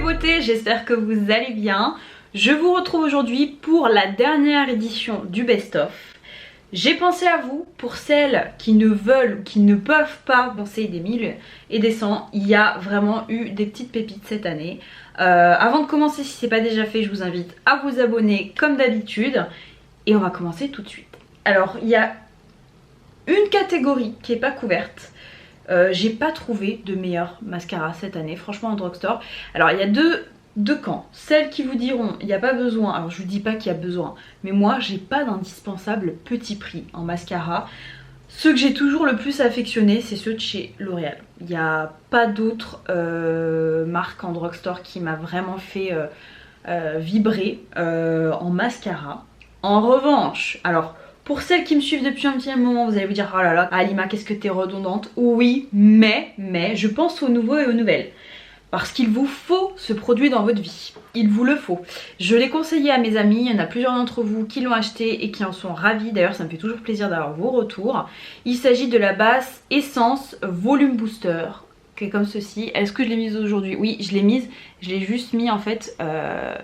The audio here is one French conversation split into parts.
beauté, j'espère que vous allez bien. Je vous retrouve aujourd'hui pour la dernière édition du Best of. J'ai pensé à vous, pour celles qui ne veulent ou qui ne peuvent pas penser des 1000 et des 100, il y a vraiment eu des petites pépites cette année. Avant de commencer, si ce n'est pas déjà fait, je vous invite à vous abonner comme d'habitude. Et on va commencer tout de suite. Alors, il y a une catégorie qui n'est pas couverte. J'ai pas trouvé de meilleur mascara cette année, franchement en drugstore. Alors il y a deux camps. Celles qui vous diront il n'y a pas besoin, alors je vous dis pas qu'il y a besoin, mais moi j'ai pas d'indispensable petit prix en mascara. Ceux que j'ai toujours le plus affectionné, c'est ceux de chez L'Oréal. Il n'y a pas d'autres marques en drugstore qui m'a vraiment fait vibrer en mascara. En revanche, alors pour celles qui me suivent depuis un petit moment, vous allez vous dire oh là là, Alima, qu'est-ce que t'es redondante. Oui, mais je pense aux nouveaux et aux nouvelles. Parce qu'il vous faut ce produit dans votre vie. Il vous le faut. Je l'ai conseillé à mes amis, il y en a plusieurs d'entre vous qui l'ont acheté et qui en sont ravis. D'ailleurs, ça me fait toujours plaisir d'avoir vos retours. Il s'agit de la base Essence Volume Booster, qui est comme ceci. Est-ce que je l'ai mise aujourd'hui? Oui, je l'ai mise. Je l'ai juste mis en fait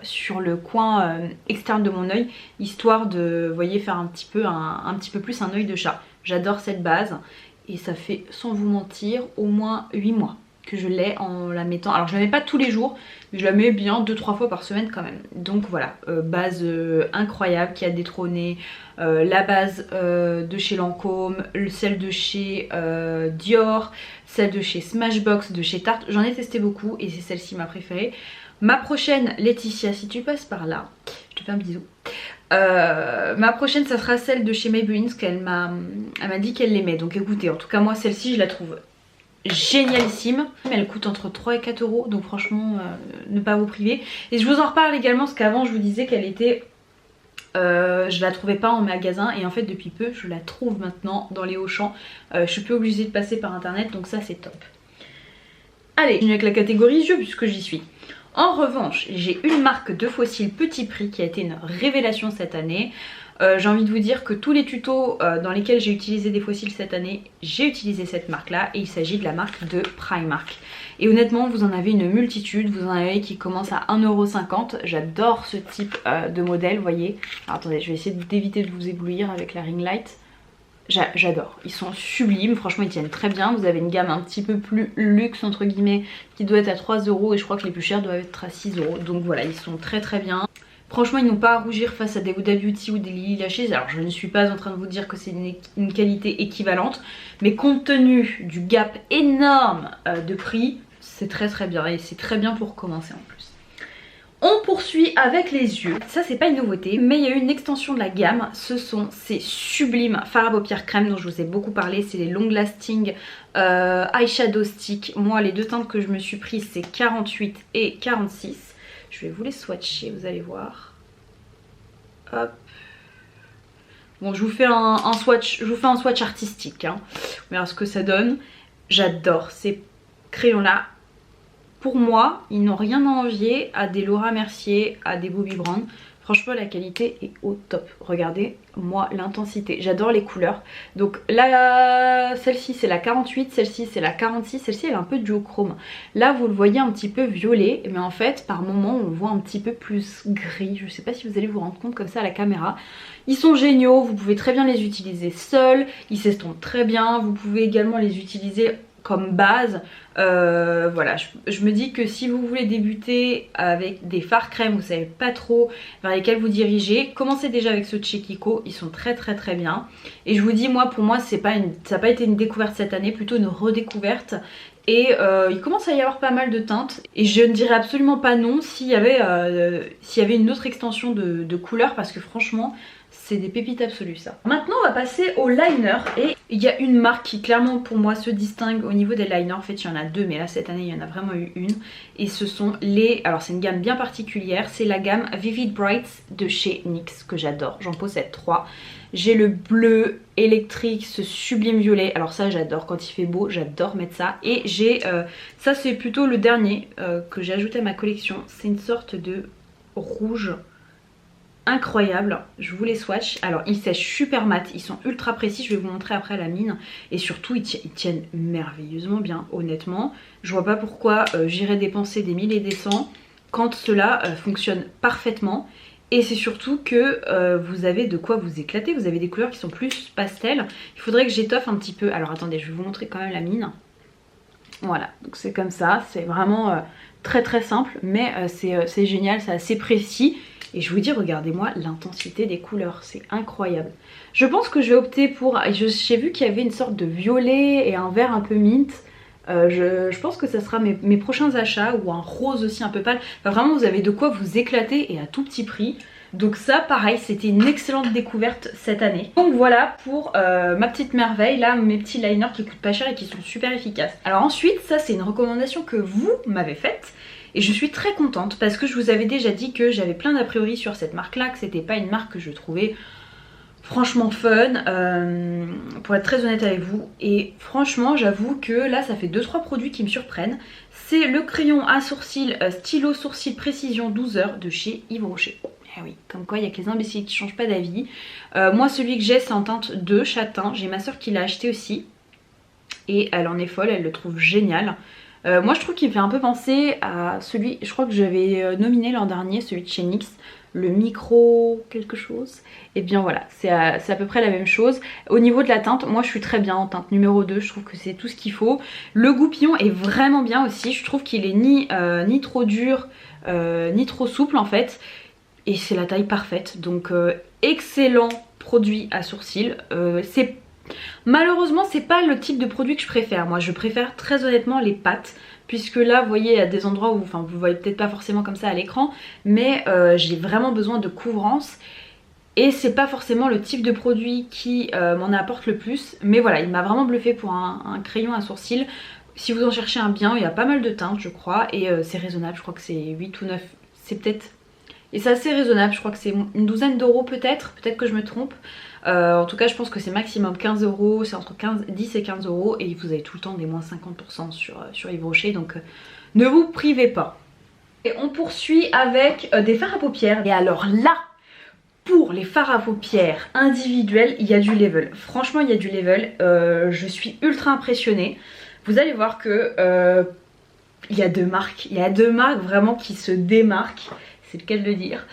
sur le coin externe de mon œil, histoire de, vous voyez, faire un petit peu plus un œil de chat. J'adore cette base et ça fait, sans vous mentir, au moins 8 mois que je l'ai en la mettant. Alors je la mets pas tous les jours, mais je la mets bien 2-3 fois par semaine quand même. Donc voilà, base incroyable qui a détrôné la base de chez Lancôme, celle de chez Dior, celle de chez Smashbox, de chez Tarte. J'en ai testé beaucoup et c'est celle-ci ma préférée. Ma prochaine, Laetitia, si tu passes par là, je te fais un bisou. Ma prochaine, ça sera celle de chez Maybelline, parce qu'elle m'a dit qu'elle l'aimait. Donc écoutez, en tout cas moi celle-ci je la trouve génialissime. Elle coûte entre 3 et 4 euros, donc franchement ne pas vous priver. Et je vous en reparle également parce qu'avant je vous disais qu'elle était je la trouvais pas en magasin et en fait depuis peu je la trouve maintenant dans les Auchan. Je suis plus obligée de passer par internet, donc ça c'est top. Allez, je continue avec la catégorie yeux puisque j'y suis. En revanche, j'ai une marque de faux cils petit prix qui a été une révélation cette année. J'ai envie de vous dire que tous les tutos dans lesquels j'ai utilisé des faux cils cette année, j'ai utilisé cette marque là et il s'agit de la marque de Primark. Et honnêtement vous en avez une multitude, vous en avez qui commencent à 1,50 €. J'adore ce type de modèle, vous voyez. Alors, attendez, je vais essayer d'éviter de vous éblouir avec la ring light. J'adore, ils sont sublimes, franchement ils tiennent très bien. Vous avez une gamme un petit peu plus luxe entre guillemets qui doit être à 3 € et je crois que les plus chers doivent être à 6 €. Donc voilà, ils sont très très bien. Franchement ils n'ont pas à rougir face à des Huda Beauty ou des Lily Lashes. Alors je ne suis pas en train de vous dire que c'est une qualité équivalente, mais compte tenu du gap énorme de prix, c'est très très bien et c'est très bien pour commencer en plus. On poursuit avec les yeux. Ça c'est pas une nouveauté, mais il y a eu une extension de la gamme. Ce sont ces sublimes fards à paupières crème dont je vous ai beaucoup parlé. C'est les Long Lasting Eyeshadow Stick. Moi les deux teintes que je me suis prise c'est 48 et 46. Je vais vous les swatcher, vous allez voir. Hop. Bon, je vous fais un swatch artistique. Hein. On verra ce que ça donne. J'adore ces crayons-là. Pour moi, ils n'ont rien à envier à des Laura Mercier, à des Bobbi Brown. Franchement, la qualité est au top. Regardez, moi, l'intensité. J'adore les couleurs. Donc là, celle-ci, c'est la 48. Celle-ci, c'est la 46. Celle-ci, elle est un peu duochrome. Là, vous le voyez un petit peu violet. Mais en fait, par moment, on le voit un petit peu plus gris. Je ne sais pas si vous allez vous rendre compte comme ça à la caméra. Ils sont géniaux. Vous pouvez très bien les utiliser seuls. Ils s'estompent très bien. Vous pouvez également les utiliser comme base. Voilà, je me dis que si vous voulez débuter avec des fards crème, vous savez pas trop vers lesquels vous dirigez, commencez déjà avec ceux de chez Kiko, ils sont très très très bien. Et je vous dis, moi pour moi ça n'a pas été une découverte cette année, plutôt une redécouverte. Et il commence à y avoir pas mal de teintes et je ne dirais absolument pas non s'il y avait une autre extension de couleurs, parce que franchement c'est des pépites absolues ça. Maintenant on va passer au liner et il y a une marque qui clairement pour moi se distingue au niveau des liners. En fait il y en a deux, mais là cette année il y en a vraiment eu une. Et ce sont les... Alors c'est une gamme bien particulière, c'est la gamme Vivid Brights de chez NYX que j'adore. J'en possède 3. J'ai le bleu électrique, ce sublime violet. Alors ça j'adore, quand il fait beau j'adore mettre ça. Et j'ai... ça c'est plutôt le dernier que j'ai ajouté à ma collection. C'est une sorte de rouge incroyable. Je vous les swatch. Alors ils sèchent super mat, ils sont ultra précis, je vais vous montrer après la mine. Et surtout ils tiennent merveilleusement bien, honnêtement. Je vois pas pourquoi j'irais dépenser des 1000 et des 100 quand cela fonctionne parfaitement. Et c'est surtout que vous avez de quoi vous éclater, vous avez des couleurs qui sont plus pastel. Il faudrait que j'étoffe un petit peu. Alors attendez, je vais vous montrer quand même la mine. Voilà, donc c'est comme ça, c'est vraiment très très simple, mais c'est génial, c'est assez précis. Et je vous dis, regardez-moi l'intensité des couleurs, c'est incroyable. Je pense que je vais opter pour... J'ai vu qu'il y avait une sorte de violet et un vert un peu mint. Je pense que ça sera mes prochains achats, ou un rose aussi un peu pâle. Enfin, vraiment vous avez de quoi vous éclater et à tout petit prix. Donc ça pareil, c'était une excellente découverte cette année. Donc voilà pour ma petite merveille, là mes petits liners qui coûtent pas cher et qui sont super efficaces. Alors ensuite, ça c'est une recommandation que vous m'avez faite. Et je suis très contente parce que je vous avais déjà dit que j'avais plein d'a priori sur cette marque là, que c'était pas une marque que je trouvais franchement fun, pour être très honnête avec vous. Et franchement j'avoue que là ça fait 2-3 produits qui me surprennent. C'est le crayon à sourcils stylo sourcil précision 12 heures de chez Yves Rocher. Eh oui, comme quoi il y a que les imbéciles qui changent pas d'avis. Moi celui que j'ai c'est en teinte de châtain, j'ai ma soeur qui l'a acheté aussi. Et elle en est folle, elle le trouve génial. Moi je trouve qu'il me fait un peu penser à celui, je crois que j'avais nominé l'an dernier, celui de chez NYX, le micro quelque chose. Et bien voilà, c'est à peu près la même chose. Au niveau de la teinte, moi je suis très bien en teinte numéro 2, je trouve que c'est tout ce qu'il faut. Le goupillon est vraiment bien aussi, je trouve qu'il est ni trop dur, ni trop souple en fait. Et c'est la taille parfaite, donc excellent produit à sourcils. Malheureusement c'est pas le type de produit que je préfère. Moi je préfère très honnêtement les pâtes, puisque là vous voyez il y a des endroits où, enfin vous voyez peut-être pas forcément comme ça à l'écran, mais j'ai vraiment besoin de couvrance. Et c'est pas forcément le type de produit qui m'en apporte le plus. Mais voilà, il m'a vraiment bluffé pour un crayon à sourcils. Si vous en cherchez un bien, il y a pas mal de teintes je crois. Et c'est raisonnable, je crois que c'est 8 ou 9, c'est peut-être... Et c'est assez raisonnable, je crois que c'est une douzaine d'euros peut-être que je me trompe. En tout cas je pense que c'est maximum 15 euros, c'est entre 10 et 15 euros. Et vous avez tout le temps des moins 50% sur Yves Rocher, donc ne vous privez pas. Et on poursuit avec des fards à paupières. Et alors là, pour les fards à paupières individuels, il y a du level. Franchement il y a du level, je suis ultra impressionnée. Vous allez voir que il y a deux marques vraiment qui se démarquent. C'est le cas de le dire,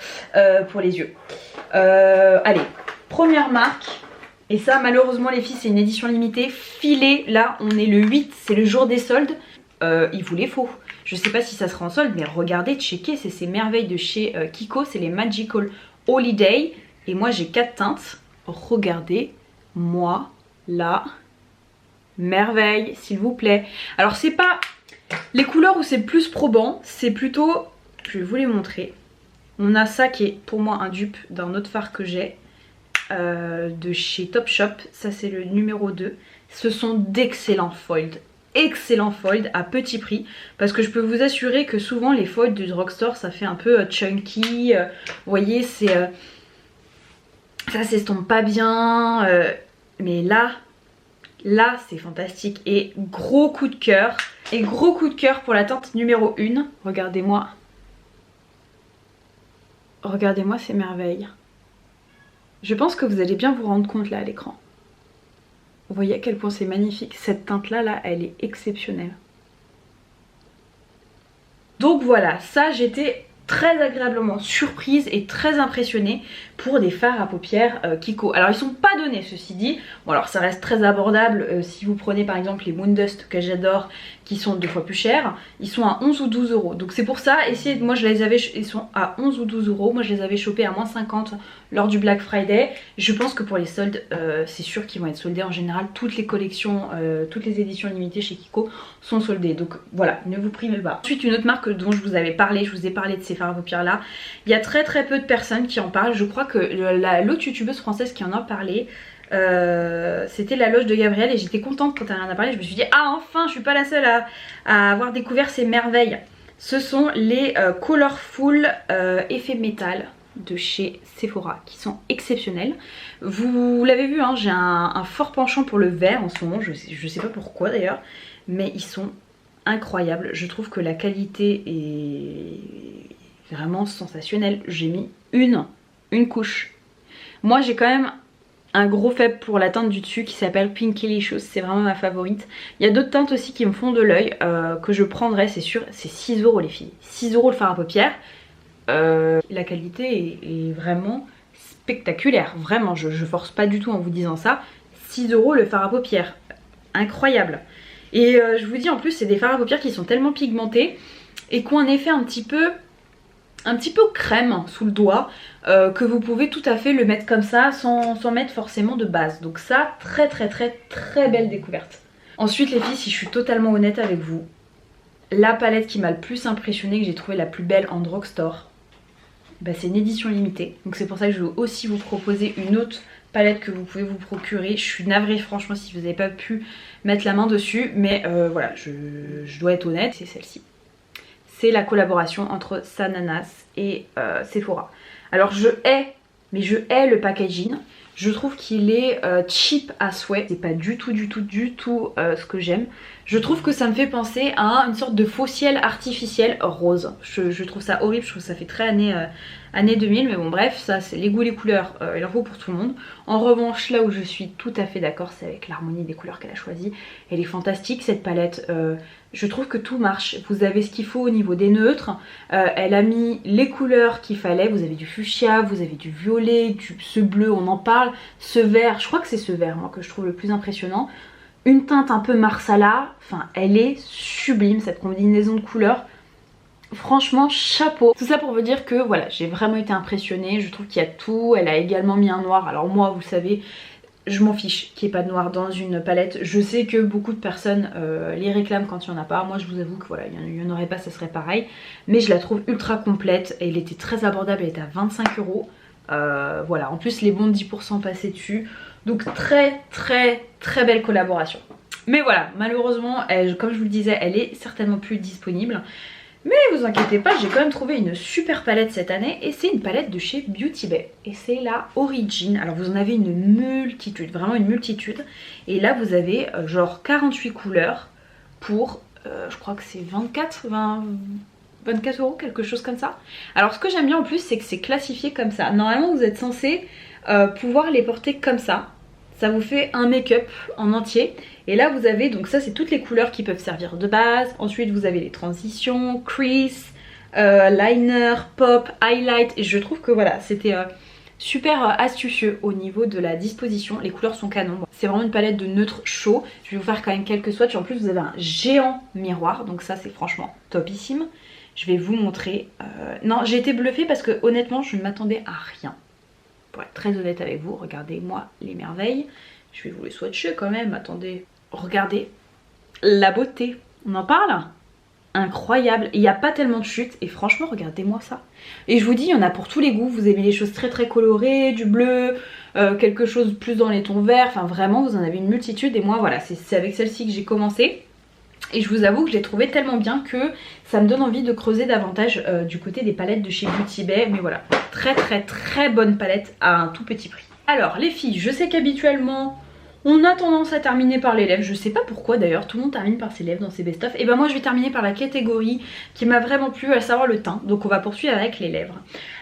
pour les yeux. Allez, première marque, et ça malheureusement les filles c'est une édition limitée, filée, là on est le 8, c'est le jour des soldes, il vous les faut. Je sais pas si ça sera en solde, mais regardez, checkez, c'est ces merveilles de chez Kiko, c'est les Magical Holiday, et moi j'ai 4 teintes, regardez, moi, là, merveille, s'il vous plaît. Alors c'est pas les couleurs où c'est plus probant, c'est plutôt, je vais vous les montrer. On a ça qui est pour moi un dupe d'un autre fard que j'ai de chez Topshop. Ça c'est le numéro 2. Ce sont d'excellents foils. Excellents foils à petit prix. Parce que je peux vous assurer que souvent les foils du drugstore ça fait un peu chunky. Vous voyez c'est... ça s'estompe pas bien. Mais là c'est fantastique. Et gros coup de cœur. Et gros coup de cœur pour la teinte numéro 1. Regardez-moi. Regardez-moi ces merveilles. Je pense que vous allez bien vous rendre compte là à l'écran. Vous voyez à quel point c'est magnifique. Cette teinte là, elle est exceptionnelle. Donc voilà, ça j'étais très agréablement surprise et très impressionnée pour des fards à paupières Kiko. Alors ils sont pas donnés ceci dit. Bon alors ça reste très abordable si vous prenez par exemple les Moondust que j'adore qui sont 2 fois plus chers. Ils sont à 11 ou 12 euros. Donc c'est pour ça, essayez, moi je les avais, ils sont à 11 ou 12 euros. Moi je les avais chopés à moins 50 lors du Black Friday. Je pense que pour les soldes, c'est sûr qu'ils vont être soldés. En général, toutes les collections, toutes les éditions limitées chez Kiko sont soldées. Donc voilà, ne vous privez pas. Ensuite, une autre marque dont je vous avais parlé, je vous ai parlé de ces fards à paupières là. Il y a très peu de personnes qui en parlent. Je crois que l'autre youtubeuse française qui en a parlé, c'était la loge de Gabrielle et j'étais contente quand elle en a parlé. Je me suis dit ah enfin je suis pas la seule à avoir découvert ces merveilles. Ce sont les Colorful effet métal de chez Sephora qui sont exceptionnels. Vous l'avez vu hein, j'ai un fort penchant pour le vert en ce moment, je sais pas pourquoi d'ailleurs, mais ils sont incroyables. Je trouve que la qualité est vraiment sensationnelle. J'ai mis une couche. Moi j'ai quand même un gros faible pour la teinte du dessus qui s'appelle Pinkylicious, c'est vraiment ma favorite. Il y a d'autres teintes aussi qui me font de l'œil que je prendrai, c'est sûr. C'est 6 € les filles, 6 € le fard à paupières. La qualité est vraiment spectaculaire, vraiment, je force pas du tout en vous disant ça. 6 € le fard à paupières, incroyable. Et je vous dis en plus c'est des fards à paupières qui sont tellement pigmentés et qui ont un effet un petit peu crème sous le doigt, que vous pouvez tout à fait le mettre comme ça sans mettre forcément de base. Donc ça, très belle découverte. Ensuite les filles, si je suis totalement honnête avec vous, la palette qui m'a le plus impressionnée, que j'ai trouvé la plus belle en drugstore, bah, c'est une édition limitée. Donc c'est pour ça que je vais aussi vous proposer une autre palette que vous pouvez vous procurer. Je suis navrée franchement si vous n'avez pas pu mettre la main dessus, mais voilà, je dois être honnête, c'est celle-ci. C'est la collaboration entre Sananas et Sephora. Alors je hais le packaging. Je trouve qu'il est cheap à souhait. C'est pas du tout ce que j'aime. Je trouve que ça me fait penser à une sorte de faux ciel artificiel rose. Je trouve ça horrible, je trouve que ça fait très année 2000. Mais bon bref, ça c'est les goûts, les couleurs, il en faut pour tout le monde. En revanche, là où je suis tout à fait d'accord, c'est avec l'harmonie des couleurs qu'elle a choisi. Elle est fantastique cette palette. Je trouve que tout marche, vous avez ce qu'il faut au niveau des neutres, elle a mis les couleurs qu'il fallait, vous avez du fuchsia, vous avez du violet, ce bleu, on en parle, ce vert, je crois que c'est ce vert moi que je trouve le plus impressionnant. Une teinte un peu marsala, enfin elle est sublime cette combinaison de couleurs. Franchement chapeau. Tout ça pour vous dire que voilà, j'ai vraiment été impressionnée, je trouve qu'il y a tout, elle a également mis un noir, alors moi vous savez, je m'en fiche qu'il n'y ait pas de noir dans une palette. Je sais que beaucoup de personnes les réclament quand il n'y en a pas. Moi je vous avoue que voilà, il n'y en aurait pas, ça serait pareil. Mais je la trouve ultra complète et elle était très abordable, elle était à 25 €. Voilà, en plus les bons de 10% passés dessus. Donc très belle collaboration. Mais voilà, malheureusement, comme je vous le disais, elle est certainement plus disponible. Mais vous inquiétez pas, j'ai quand même trouvé une super palette cette année et c'est une palette de chez Beauty Bay et c'est la Origin. Alors vous en avez une multitude, vraiment une multitude, et là vous avez genre 48 couleurs pour je crois que c'est 24 €, quelque chose comme ça. Alors ce que j'aime bien en plus, c'est que c'est classifié comme ça. Normalement vous êtes censé pouvoir les porter comme ça. Ça vous fait un make-up en entier. Et là vous avez, donc ça c'est toutes les couleurs qui peuvent servir de base. Ensuite vous avez les transitions, crease, liner, pop, highlight. Et je trouve que voilà, c'était super astucieux au niveau de la disposition. Les couleurs sont canon. C'est vraiment une palette de neutre chaud. Je vais vous faire quand même quelques swatchs. En plus vous avez un géant miroir. Donc ça c'est franchement topissime. Je vais vous montrer. Non, j'ai été bluffée parce que honnêtement je ne m'attendais à rien. Pour être très honnête avec vous, regardez-moi les merveilles. Je vais vous les swatcher quand même, attendez. Regardez la beauté, on en parle? Incroyable, il n'y a pas tellement de chute et franchement regardez-moi ça. Et je vous dis, il y en a pour tous les goûts, vous aimez les choses très colorées, du bleu, quelque chose plus dans les tons verts, enfin vraiment vous en avez une multitude. Et moi voilà, c'est avec celle-ci que j'ai commencé. Et je vous avoue que je l'ai trouvé tellement bien que ça me donne envie de creuser davantage du côté des palettes de chez Beauty Bay. Mais voilà, très bonne palette à un tout petit prix. Alors les filles, je sais qu'habituellement on a tendance à terminer par les lèvres. Je sais pas pourquoi d'ailleurs, tout le monde termine par ses lèvres dans ses best-of. Et ben moi je vais terminer par la catégorie qui m'a vraiment plu, à savoir le teint. Donc on va poursuivre avec les lèvres.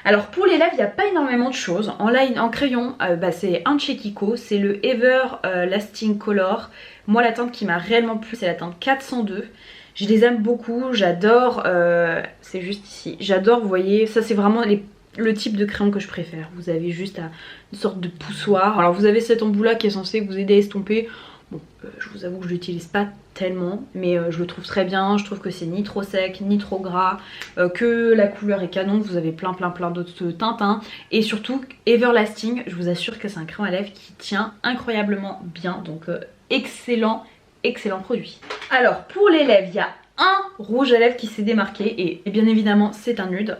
Alors pour les lèvres, il n'y a pas énormément de choses. En line, en crayon, c'est un de chez Kiko, c'est le Ever Lasting Color. Moi la teinte qui m'a réellement plu, c'est la teinte 402. Je les aime beaucoup, j'adore, c'est juste ici. J'adore, vous voyez, ça c'est vraiment le type de crayon que je préfère. Vous avez juste une sorte de poussoir. Alors vous avez cet embout là qui est censé vous aider à estomper. Bon, je vous avoue que je l'utilise pas tellement, mais je le trouve très bien. Je trouve que c'est ni trop sec, ni trop gras, que la couleur est canon. Vous avez plein d'autres teintes, hein. Et surtout, Everlasting, je vous assure que c'est un crayon à lèvres qui tient incroyablement bien. Donc excellent produit. Alors pour les lèvres, il y a un rouge à lèvres qui s'est démarqué et bien évidemment c'est un nude.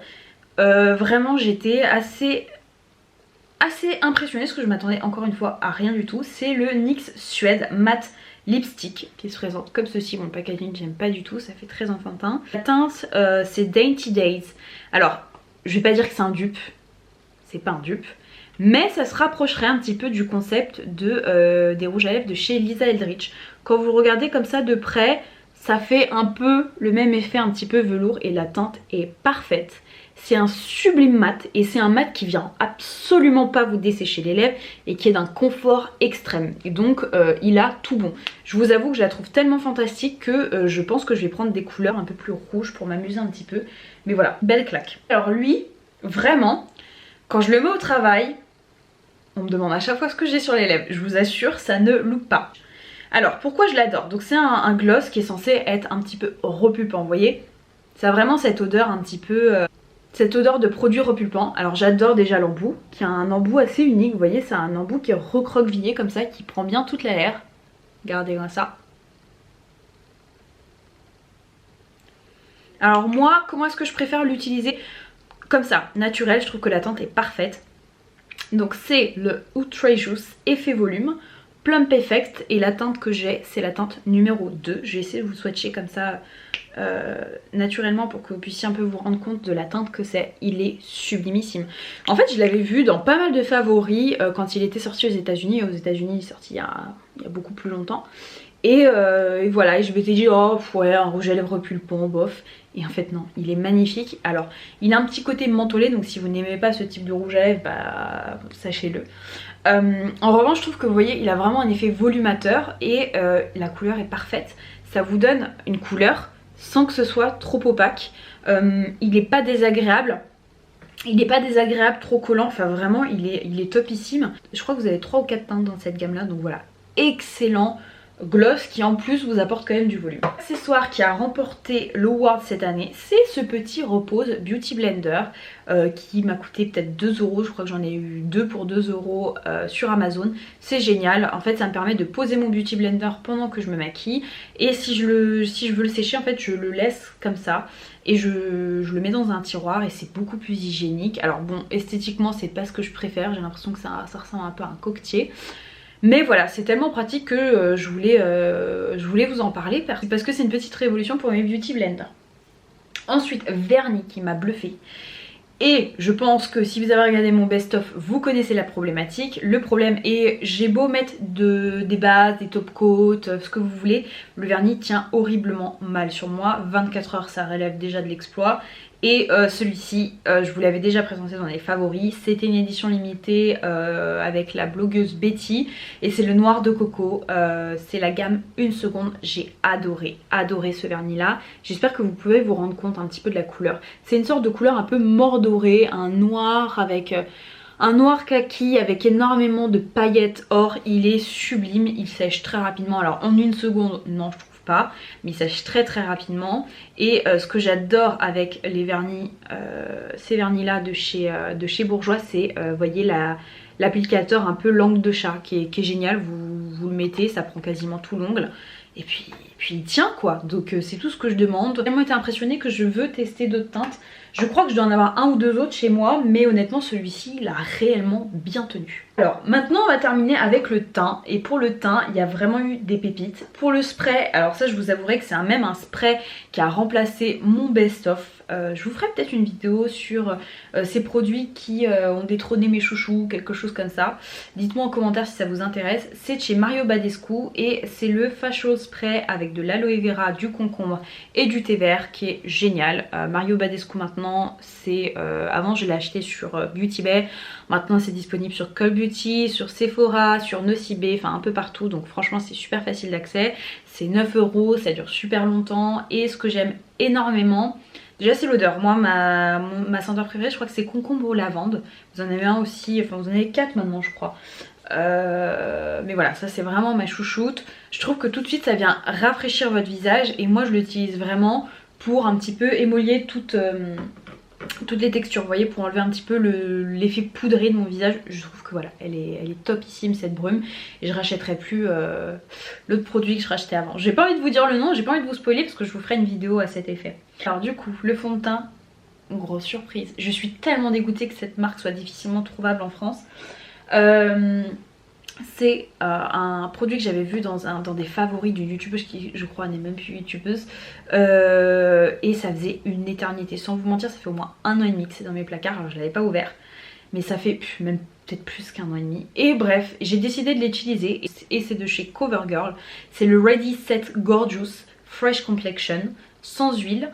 Vraiment j'étais assez impressionnée parce que je m'attendais encore une fois à rien du tout. C'est le NYX Suede Matte Lipstick qui se présente comme ceci. Bon, le packaging j'aime pas du tout, ça fait très enfantin. La teinte c'est Dainty Days. Alors je vais pas dire que c'est un dupe, c'est pas un dupe, mais ça se rapprocherait un petit peu du concept des rouges à lèvres de chez Lisa Eldridge. Quand vous le regardez comme ça de près, ça fait un peu le même effet, un petit peu velours, et la teinte est parfaite. C'est un sublime mat et c'est un mat qui vient absolument pas vous dessécher les lèvres et qui est d'un confort extrême. Et donc il a tout bon. Je vous avoue que je la trouve tellement fantastique que je pense que je vais prendre des couleurs un peu plus rouges pour m'amuser un petit peu. Mais voilà, belle claque. Alors lui, vraiment, quand je le mets au travail, on me demande à chaque fois ce que j'ai sur les lèvres. Je vous assure, ça ne loupe pas. Alors pourquoi je l'adore? Donc c'est un gloss qui est censé être un petit peu repulpant, vous voyez? Ça a vraiment cette odeur un petit peu... cette odeur de produit repulpant. Alors j'adore déjà l'embout, qui a un embout assez unique, vous voyez, c'est un embout qui est recroquevillé comme ça, qui prend bien toute l'air. Regardez-moi ça. Alors moi, comment est-ce que je préfère l'utiliser? Comme ça, naturel, je trouve que la teinte est parfaite. Donc c'est le Outrageous Effet Volume Plump Effect et la teinte que j'ai, c'est la teinte numéro 2. Je vais essayer de vous swatcher comme ça naturellement pour que vous puissiez un peu vous rendre compte de la teinte que c'est. Il est sublimissime. En fait, je l'avais vu dans pas mal de favoris quand il était sorti aux États-Unis. Aux États-Unis, il est sorti il y a beaucoup plus longtemps. Et voilà, et je m'étais dit, oh ouais, un rouge à lèvres repulpant, bof. Et en fait non, il est magnifique. Alors, il a un petit côté mentholé, donc si vous n'aimez pas ce type de rouge à lèvres, bah sachez-le. En revanche, je trouve que vous voyez, il a vraiment un effet volumateur et la couleur est parfaite. Ça vous donne une couleur sans que ce soit trop opaque. Il n'est pas désagréable. Il n'est pas désagréable, trop collant, enfin vraiment il est topissime. Je crois que vous avez 3 ou 4 teintes dans cette gamme là, donc voilà, excellent gloss qui en plus vous apporte quand même du volume. L'accessoire qui a remporté l'award cette année, c'est ce petit Repose Beauty Blender qui m'a coûté peut-être 2 €, je crois que j'en ai eu 2 pour 2 € sur Amazon. C'est génial, en fait ça me permet de poser mon Beauty Blender pendant que je me maquille et si je veux le sécher, en fait je le laisse comme ça et je le mets dans un tiroir et c'est beaucoup plus hygiénique. Alors bon, esthétiquement c'est pas ce que je préfère, j'ai l'impression que ça ressemble un peu à un coquetier. Mais voilà, c'est tellement pratique que je voulais vous en parler parce que c'est une petite révolution pour mes beauty blenders. Ensuite, vernis qui m'a bluffé. Et je pense que si vous avez regardé mon best-of, vous connaissez la problématique. Le problème est, j'ai beau mettre des bases, des top coats, ce que vous voulez, le vernis tient horriblement mal sur moi. 24 heures, ça relève déjà de l'exploit. Et celui-ci, je vous l'avais déjà présenté dans les favoris, c'était une édition limitée avec la blogueuse Betty et c'est le noir de coco, c'est la gamme 1 seconde, j'ai adoré ce vernis là. J'espère que vous pouvez vous rendre compte un petit peu de la couleur. C'est une sorte de couleur un peu mordorée, un noir avec... un noir kaki avec énormément de paillettes or, il est sublime, il sèche très rapidement. Alors en 1 seconde, non je trouve pas, mais il sèche très rapidement. Et ce que j'adore avec les vernis, ces vernis là de chez Bourjois, c'est voyez l'applicateur un peu langue de chat qui est génial, vous le mettez, ça prend quasiment tout l'ongle. Et puis il tient quoi, donc c'est tout ce que je demande. J'ai vraiment été impressionnée que je veux tester d'autres teintes. Je crois que je dois en avoir 1 ou 2 autres chez moi, mais honnêtement celui-ci il a réellement bien tenu. Alors maintenant on va terminer avec le teint, et pour le teint il y a vraiment eu des pépites. Pour le spray, alors ça je vous avouerai que c'est même un spray qui a remplacé mon best-of. Je vous ferai peut-être une vidéo sur ces produits qui ont détrôné mes chouchous, quelque chose comme ça. Dites-moi en commentaire si ça vous intéresse. C'est de chez Mario Badescu et c'est le facial spray avec de l'aloe vera, du concombre et du thé vert qui est génial. Mario Badescu maintenant, c'est avant je l'ai acheté sur Beauty Bay, maintenant c'est disponible sur Call Beauty, sur Sephora, sur Nocibé, enfin un peu partout, donc franchement c'est super facile d'accès. C'est 9 €, ça dure super longtemps et ce que j'aime énormément, déjà c'est l'odeur. Moi ma senteur préférée je crois que c'est concombre au lavande. Vous en avez un aussi, enfin vous en avez 4 maintenant je crois. Mais voilà, ça c'est vraiment ma chouchoute. Je trouve que tout de suite ça vient rafraîchir votre visage et moi je l'utilise vraiment pour un petit peu émollier toutes les textures, vous voyez, pour enlever un petit peu l'effet poudré de mon visage. Je trouve que voilà, elle est topissime cette brume et je rachèterai plus l'autre produit que je rachetais avant. J'ai pas envie de vous dire le nom, j'ai pas envie de vous spoiler parce que je vous ferai une vidéo à cet effet. Alors du coup, le fond de teint, grosse surprise. Je suis tellement dégoûtée que cette marque soit difficilement trouvable en France. C'est un produit que j'avais vu dans des favoris d'une youtubeuse qui je crois n'est même plus youtubeuse et ça faisait une éternité, sans vous mentir ça fait au moins 1 an et demi que c'est dans mes placards. Alors je l'avais pas ouvert mais ça fait même peut-être plus qu'1 an et demi et bref j'ai décidé de l'utiliser et c'est de chez CoverGirl. C'est le Ready Set Gorgeous Fresh Complexion sans huile.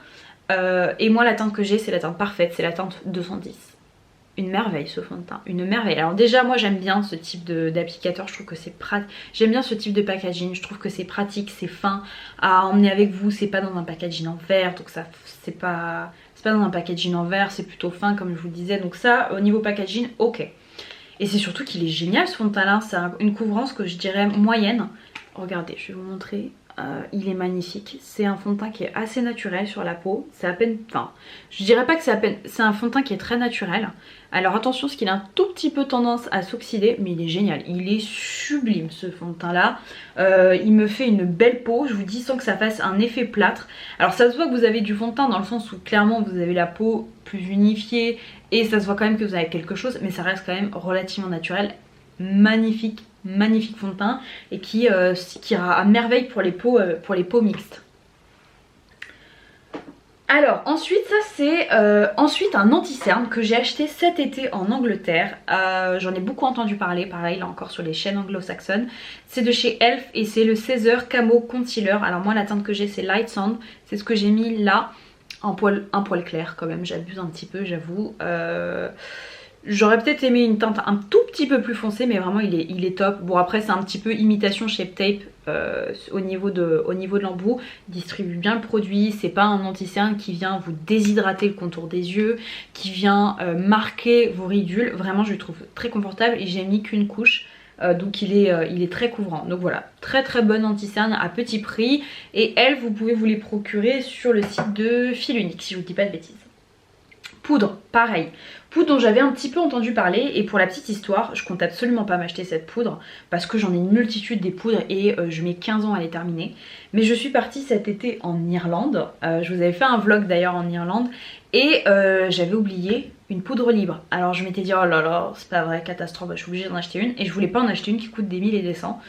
Et moi la teinte que j'ai c'est la teinte parfaite, c'est la teinte 210. Une merveille ce fond de teint, une merveille. Alors déjà moi j'aime bien ce type d'applicateur, je trouve que c'est pratique. J'aime bien ce type de packaging, je trouve que c'est pratique, c'est fin à emmener avec vous, c'est pas dans un packaging en verre, donc ça c'est pas dans un packaging en verre, c'est plutôt fin comme je vous disais, donc ça au niveau packaging ok. Et c'est surtout qu'il est génial ce fond de teint là, c'est une couvrance que je dirais moyenne. Regardez, je vais vous montrer. Il est magnifique, c'est un fond de teint qui est assez naturel sur la peau, c'est à peine, enfin je dirais pas que c'est à peine, c'est un fond de teint qui est très naturel. Alors attention parce qu'il a un tout petit peu tendance à s'oxyder, mais il est génial, il est sublime ce fond de teint là. Il me fait une belle peau, je vous dis, sans que ça fasse un effet plâtre. Alors ça se voit que vous avez du fond de teint dans le sens où clairement vous avez la peau plus unifiée et ça se voit quand même que vous avez quelque chose, mais ça reste quand même relativement naturel. Magnifique fond de teint et qui ira à merveille pour les peaux mixtes. Alors ensuite ça c'est ensuite un anti-cerne que j'ai acheté cet été en Angleterre. J'en ai beaucoup entendu parler, pareil là encore sur les chaînes anglo-saxonnes. C'est de chez Elf et c'est le 16h Camo Concealer. Alors moi la teinte que j'ai c'est Light Sand, c'est ce que j'ai mis là, un poil clair quand même, j'abuse un petit peu j'avoue. J'aurais peut-être aimé une teinte un tout petit peu plus foncée, mais vraiment il est top. Bon après c'est un petit peu imitation Shape Tape au niveau de l'embout. Il distribue bien le produit, c'est pas un anti-cerne qui vient vous déshydrater le contour des yeux, qui vient marquer vos ridules. Vraiment je le trouve très confortable et j'ai mis qu'une couche. Donc il est très couvrant. Donc voilà, très bon anti-cerne à petit prix. Et elles, vous pouvez vous les procurer sur le site de Fil Unique si je vous dis pas de bêtises. Poudre, pareil. Poudre dont j'avais un petit peu entendu parler et pour la petite histoire, je compte absolument pas m'acheter cette poudre parce que j'en ai une multitude des poudres et je mets 15 ans à les terminer. Mais je suis partie cet été en Irlande, je vous avais fait un vlog d'ailleurs en Irlande et j'avais oublié une poudre libre. Alors je m'étais dit oh là là, c'est pas vrai, catastrophe, je suis obligée d'en acheter une et je voulais pas en acheter une qui coûte des 1000 et des cents.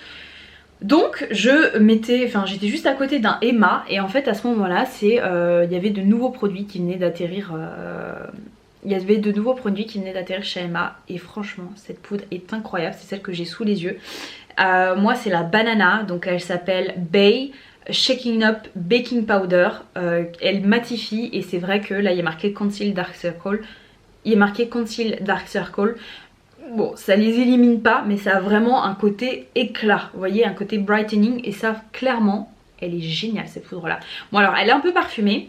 Donc j'étais juste à côté d'un Emma et en fait à ce moment là il y avait de nouveaux produits qui venaient d'atterrir chez Emma et franchement cette poudre est incroyable, c'est celle que j'ai sous les yeux. Moi c'est la banana, donc elle s'appelle Bay Shaking Up Baking Powder. Elle matifie et c'est vrai que là il y a marqué Conceal Dark Circle. Bon, ça les élimine pas, mais ça a vraiment un côté éclat, vous voyez, un côté brightening. Et ça, clairement, elle est géniale cette poudre-là. Bon alors, elle est un peu parfumée.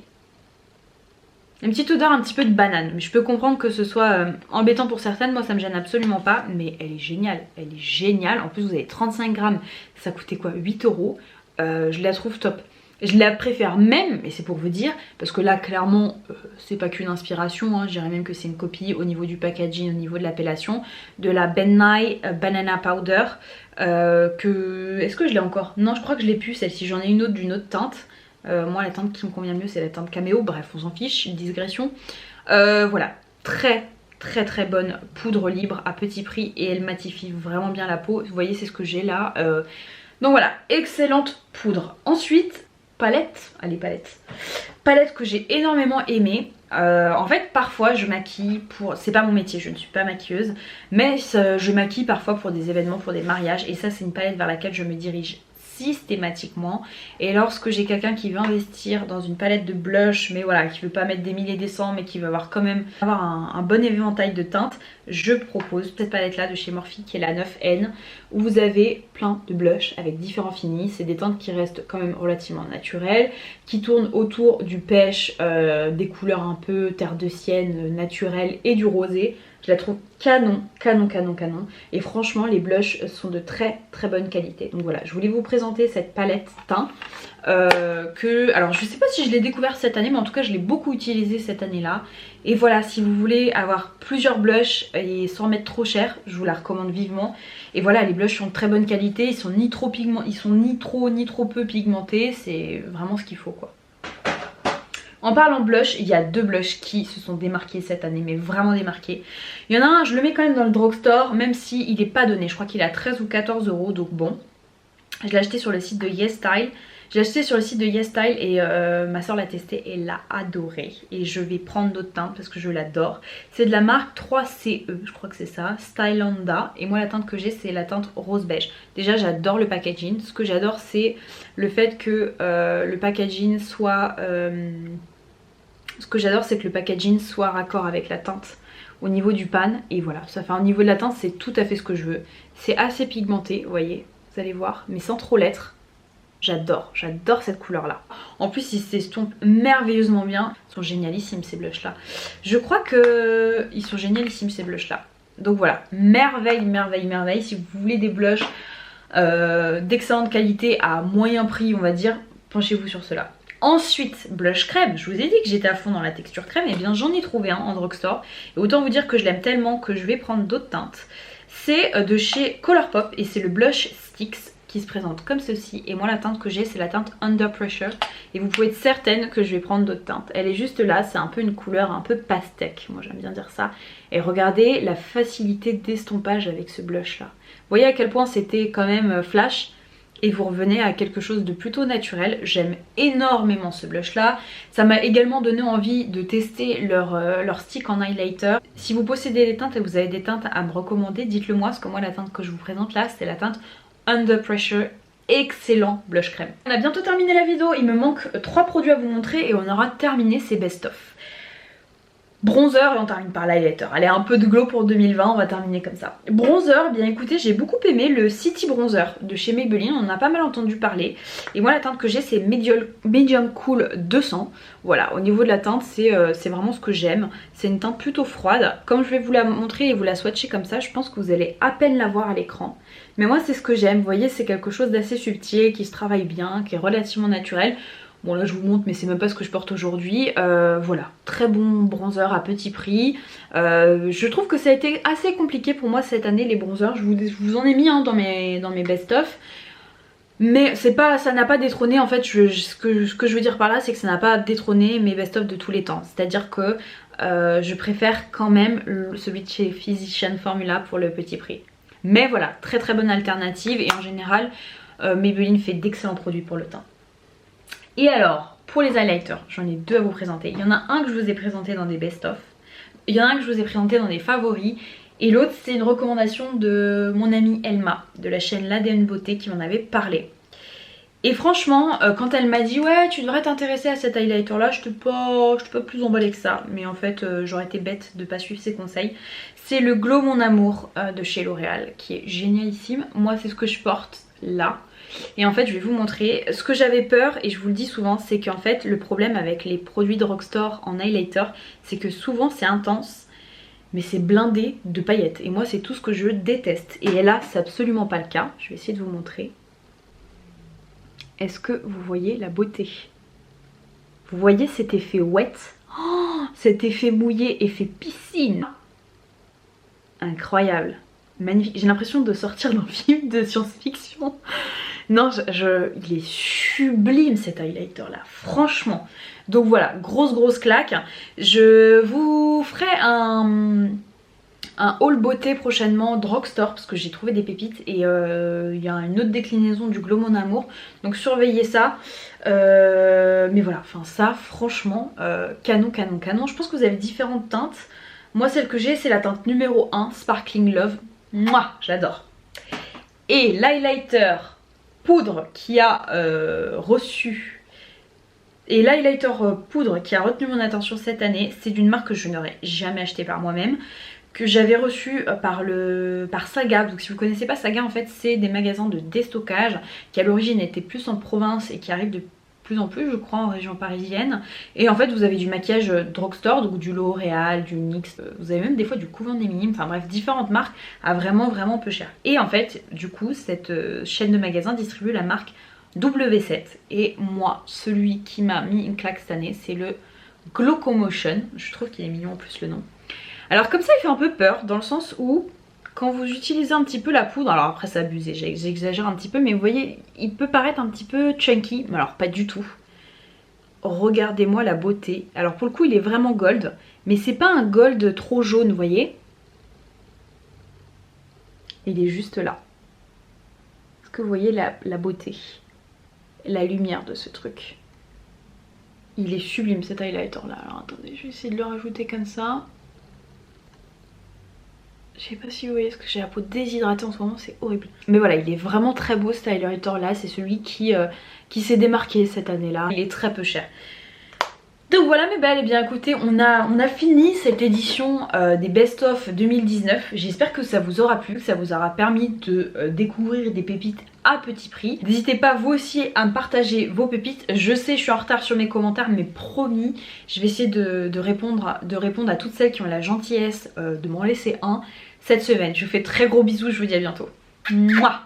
Une petite odeur un petit peu de banane. Mais je peux comprendre que ce soit embêtant pour certaines. Moi, ça me gêne absolument pas. Mais elle est géniale. Elle est géniale. En plus, vous avez 35 grammes. Ça coûtait quoi, 8 €. Je la trouve top. Je la préfère même, et c'est pour vous dire, parce que là clairement c'est pas qu'une inspiration, hein, je dirais même que c'est une copie au niveau du packaging, au niveau de l'appellation, de la Ben Nye Banana Powder. Est-ce que je l'ai encore? Non, je crois que je l'ai plus celle-ci, j'en ai une autre d'une autre teinte. Moi la teinte qui me convient mieux c'est la teinte Cameo, bref on s'en fiche, digression. Voilà, très bonne poudre libre à petit prix et elle matifie vraiment bien la peau. Vous voyez c'est ce que j'ai là. Donc voilà, excellente poudre. Ensuite, palette que j'ai énormément aimée. En fait parfois je maquille pour, c'est pas mon métier, je ne suis pas maquilleuse, mais je maquille parfois pour des événements, pour des mariages, et ça c'est une palette vers laquelle je me dirige systématiquement. Et lorsque j'ai quelqu'un qui veut investir dans une palette de blush, mais voilà, qui veut pas mettre des 1000 et des cents, mais qui veut avoir quand même un bon éventail de teintes, je propose cette palette là de chez Morphe qui est la 9N, où vous avez plein de blushs avec différents finis. C'est des teintes qui restent quand même relativement naturelles, qui tournent autour du pêche, des couleurs un peu terre de sienne naturelles et du rosé. Je la trouve canon. Et franchement les blushs sont de très bonne qualité. Donc voilà, je voulais vous présenter cette palette teint. Alors je sais pas si je l'ai découvert cette année, mais en tout cas je l'ai beaucoup utilisée cette année là. Et voilà, si vous voulez avoir plusieurs blushs et sans mettre trop cher, je vous la recommande vivement. Et voilà, les blushs sont de très bonne qualité, ils sont ni trop peu pigmentés, c'est vraiment ce qu'il faut quoi. En parlant blush, il y a deux blushs qui se sont démarqués cette année, mais vraiment démarqués. Il y en a un, je le mets quand même dans le drugstore, même s'il n'est pas donné. Je crois qu'il est à 13 ou 14 €, donc bon. Je l'ai acheté sur le site de YesStyle. Et ma soeur l'a testé et l'a adoré. Et je vais prendre d'autres teintes parce que je l'adore. C'est de la marque 3CE, je crois que c'est ça, Stylanda. Et moi la teinte que j'ai c'est la teinte rose beige. Déjà j'adore le packaging. Ce que j'adore c'est le fait que le packaging soit Ce que j'adore c'est que le packaging soit raccord avec la teinte au niveau du pan. Et voilà, ça fait un niveau de la teinte, c'est tout à fait ce que je veux. C'est assez pigmenté, vous voyez, vous allez voir, mais sans trop l'être. J'adore cette couleur là. En plus ils s'estompent merveilleusement bien. Ils sont génialissimes ces blushs là. Je crois que ils sont génialissimes ces blushs là. Donc voilà, merveille. Si vous voulez des blushs d'excellente qualité à moyen prix on va dire, penchez-vous sur cela. Ensuite, blush crème. Je vous ai dit que j'étais à fond dans la texture crème. Et bien j'en ai trouvé un en drugstore. Et autant vous dire que je l'aime tellement que je vais prendre d'autres teintes. C'est de chez Colourpop et c'est le blush Sticks qui se présente comme ceci. Et moi la teinte que j'ai c'est la teinte Under Pressure. Et vous pouvez être certaine que je vais prendre d'autres teintes. Elle est juste là, c'est un peu une couleur un peu pastèque. Moi j'aime bien dire ça. Et regardez la facilité d'estompage avec ce blush là. Vous voyez à quel point c'était quand même flash. Et vous revenez à quelque chose de plutôt naturel. J'aime énormément ce blush là. Ça m'a également donné envie de tester leur stick en highlighter. Si vous possédez des teintes et vous avez des teintes à me recommander, dites-le moi. Parce que moi la teinte que je vous présente là c'est la teinte Under Pressure. Excellent blush crème. On a bientôt terminé la vidéo. Il me manque 3 produits à vous montrer et on aura terminé ces best-of. Bronzer et on termine par l'highlighter. Allez, un peu de glow pour 2020, on va terminer comme ça. Bronzer, bien écoutez, j'ai beaucoup aimé le City Bronzer de chez Maybelline, on en a pas mal entendu parler. Et moi la teinte que j'ai c'est Medium Cool 200. Voilà, au niveau de la teinte c'est vraiment ce que j'aime. C'est une teinte plutôt froide. Comme je vais vous la montrer et vous la swatcher comme ça, je pense que vous allez à peine la voir à l'écran. Mais moi c'est ce que j'aime, vous voyez c'est quelque chose d'assez subtil, qui se travaille bien, qui est relativement naturel. Bon là je vous montre mais c'est même pas ce que je porte aujourd'hui. Voilà, très bon bronzer à petit prix. Je trouve que ça a été assez compliqué pour moi cette année les bronzers. Je vous en ai mis dans mes best-of. Mais ça n'a pas détrôné en fait, ce que je veux dire par là c'est que ça n'a pas détrôné mes best-of de tous les temps. C'est à dire que je préfère quand même celui de chez Physician Formula pour le petit prix. Mais voilà, très bonne alternative et en général Maybelline fait d'excellents produits pour le teint. Et alors, pour les highlighters, j'en ai 2 à vous présenter. Il y en a un que je vous ai présenté dans des best-of. Il y en a un que je vous ai présenté dans des favoris. Et l'autre, c'est une recommandation de mon amie Elma, de la chaîne L'ADN Beauté, qui m'en avait parlé. Et franchement, quand elle m'a dit « Ouais, tu devrais t'intéresser à cet highlighter-là », je n'étais pas plus emballée que ça. Mais en fait, j'aurais été bête de ne pas suivre ses conseils. C'est le Glow Mon Amour de chez L'Oréal, qui est génialissime. Moi, c'est ce que je porte là. Et en fait je vais vous montrer ce que j'avais peur et je vous le dis souvent, c'est qu'en fait le problème avec les produits drugstore en highlighter c'est que souvent c'est intense mais c'est blindé de paillettes et moi c'est tout ce que je déteste et là c'est absolument pas le cas. Je vais essayer de vous montrer. Est-ce que vous voyez la beauté? Vous voyez cet effet wet? Oh, cet effet mouillé, effet piscine. Incroyable, magnifique, j'ai l'impression de sortir d'un film de science-fiction. Non, il est sublime cet highlighter là, franchement. Donc voilà, grosse claque. Je vous ferai un haul beauté prochainement drugstore parce que j'ai trouvé des pépites et il y a une autre déclinaison du Glow Mon Amour. Donc surveillez ça. Mais voilà, enfin ça franchement, canon. Je pense que vous avez différentes teintes. Moi celle que j'ai c'est la teinte numéro 1, Sparkling Love. Moi, j'adore. Et l'highlighter poudre qui a reçu et l'highlighter poudre qui a retenu mon attention cette année, c'est d'une marque que je n'aurais jamais acheté par moi-même, que j'avais reçu par Saga. Donc si vous ne connaissez pas Saga, en fait c'est des magasins de déstockage qui à l'origine étaient plus en province et qui arrivent de plus en plus je crois en région parisienne. Et en fait vous avez du maquillage drugstore, donc du L'Oréal, du NYX, vous avez même des fois du Couvent des Minimes, enfin bref différentes marques à vraiment peu cher. Et en fait du coup cette chaîne de magasins distribue la marque W7 et moi celui qui m'a mis une claque cette année c'est le Glowcomotion. Je trouve qu'il est mignon en plus le nom. Alors comme ça il fait un peu peur dans le sens où quand vous utilisez un petit peu la poudre, alors après c'est abusé, j'exagère un petit peu, mais vous voyez, il peut paraître un petit peu chunky, mais alors pas du tout. Regardez-moi la beauté. Alors pour le coup il est vraiment gold, mais c'est pas un gold trop jaune, vous voyez. Il est juste là. Est-ce que vous voyez la beauté, la lumière de ce truc? Il est sublime cet highlighter là. Alors attendez, je vais essayer de le rajouter comme ça. Je sais pas si vous voyez, parce que j'ai la peau déshydratée en ce moment, c'est horrible. Mais voilà, il est vraiment très beau ce highlighter là, c'est celui qui s'est démarqué cette année là. Il est très peu cher. Donc voilà mes belles, et bien écoutez, on a fini cette édition des Best of 2019. J'espère que ça vous aura plu, que ça vous aura permis de découvrir des pépites à petit prix. N'hésitez pas vous aussi à me partager vos pépites. Je sais, je suis en retard sur mes commentaires, mais promis, je vais essayer de répondre à toutes celles qui ont la gentillesse de m'en laisser un cette semaine. Je vous fais très gros bisous, je vous dis à bientôt. Mouah.